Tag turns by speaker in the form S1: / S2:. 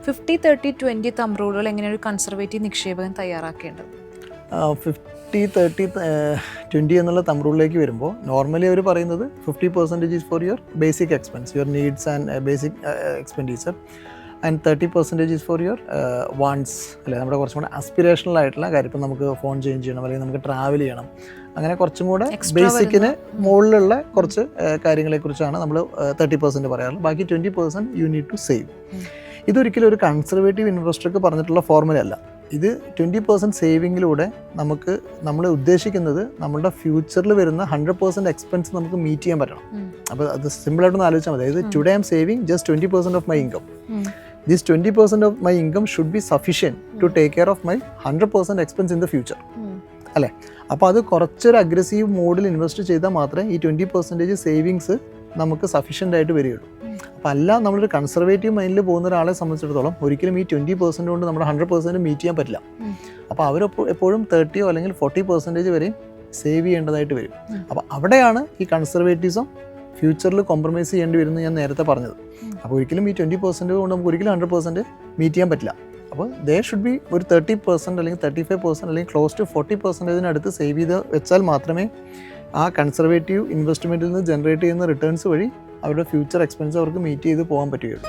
S1: 50-30-20 thumb റൂളുകൾ എങ്ങനെ ഒരു conservative നിക്ഷേപകൻ തയ്യാറാക്കേണ്ടത്?
S2: 50-30-20 എന്നുള്ള തമ്പ് റൂളിലേക്ക് വരുമ്പോൾ നോർമലി അവർ പറയുന്നത് 50% is for your basic expense, your needs and basic expenditure, and 30% is for your wants, അല്ലെ, നമ്മുടെ കുറച്ചും കൂടെ അസ്പിറേഷണൽ ആയിട്ടുള്ള കാര്യം. ഇപ്പം നമുക്ക് ഫോൺ ചേഞ്ച് ചെയ്യണം, അല്ലെങ്കിൽ നമുക്ക് ട്രാവൽ ചെയ്യണം, അങ്ങനെ കുറച്ചും കൂടെ ബേസിക്കിന് മുകളിലുള്ള കുറച്ച് കാര്യങ്ങളെക്കുറിച്ചാണ് നമ്മൾ 30% പറയാറുള്ളത്. ബാക്കി 20% യു നീഡ് ടു സേവ്. ഇതൊരിക്കലും ഒരു കൺസർവേറ്റീവ് ഇൻവെസ്റ്റർക്ക് പറഞ്ഞിട്ടുള്ള ഫോർമുല അല്ല. ഇത് 20% സേവിങ്ങിലൂടെ നമ്മൾ ഉദ്ദേശിക്കുന്നത് നമ്മുടെ ഫ്യൂച്ചറിൽ വരുന്ന 100% എക്സ്പെൻസ് നമുക്ക് മീറ്റ് ചെയ്യാൻ പറ്റണം. അപ്പോൾ അത് സിമ്പിളായിട്ടൊന്ന് ആലോചിച്ചാൽ മതി. അതായത് today I am saving just 20% of my income. This 20% of my income should be sufficient to take care of my 100% expense in the future, അല്ലേ? അപ്പോൾ അത് കുറച്ചൊരു അഗ്രസീവ് മോഡിൽ ഇൻവെസ്റ്റ് ചെയ്താൽ മാത്രമേ ഈ 20% സേവിങ്സ് നമുക്ക് സഫിഷ്യൻ്റ് ആയിട്ട് വരികയുള്ളൂ. അപ്പോൾ അല്ല, നമ്മളൊരു കൺസർവേറ്റീവ് മൈൻഡിൽ പോകുന്ന ഒരാളെ സംബന്ധിച്ചിടത്തോളം ഒരിക്കലും ഈ 20% കൊണ്ട് നമ്മുടെ 100% മീറ്റ് ചെയ്യാൻ പറ്റില്ല. അപ്പോൾ അവർ എപ്പോഴും 30% അല്ലെങ്കിൽ 40% വരെയും സേവ് ചെയ്യേണ്ടതായിട്ട് വരും. അപ്പോൾ അവിടെയാണ് ഈ കൺസർവേറ്റീവ്സും ഫ്യൂച്ചറിൽ കോംപ്രമൈസ് ചെയ്യേണ്ടി വരുന്നത് ഞാൻ നേരത്തെ പറഞ്ഞത്. അപ്പോൾ ഒരിക്കലും ഈ 20% കൊണ്ട് നമുക്ക് ഒരിക്കലും 100% മീറ്റ് ചെയ്യാൻ പറ്റില്ല. അപ്പോൾ ദേ ഷുഡ് ബി ഒരു 30% അല്ലെങ്കിൽ 35% അല്ലെങ്കിൽ ക്ലോസ് ടു 40% സേവ് ചെയ്ത് വെച്ചാൽ മാത്രമേ ആ കൺസർവേറ്റീവ് ഇൻവെസ്റ്റ്മെൻറ്റിൽ നിന്ന് ജനറേറ്റ് ചെയ്യുന്ന റിട്ടേൺസ് വഴി അവരുടെ ഫ്യൂച്ചർ എക്സ്പെൻസ് അവർക്ക് മീറ്റ് ചെയ്ത് പോകാൻ പറ്റുകയുള്ളൂ.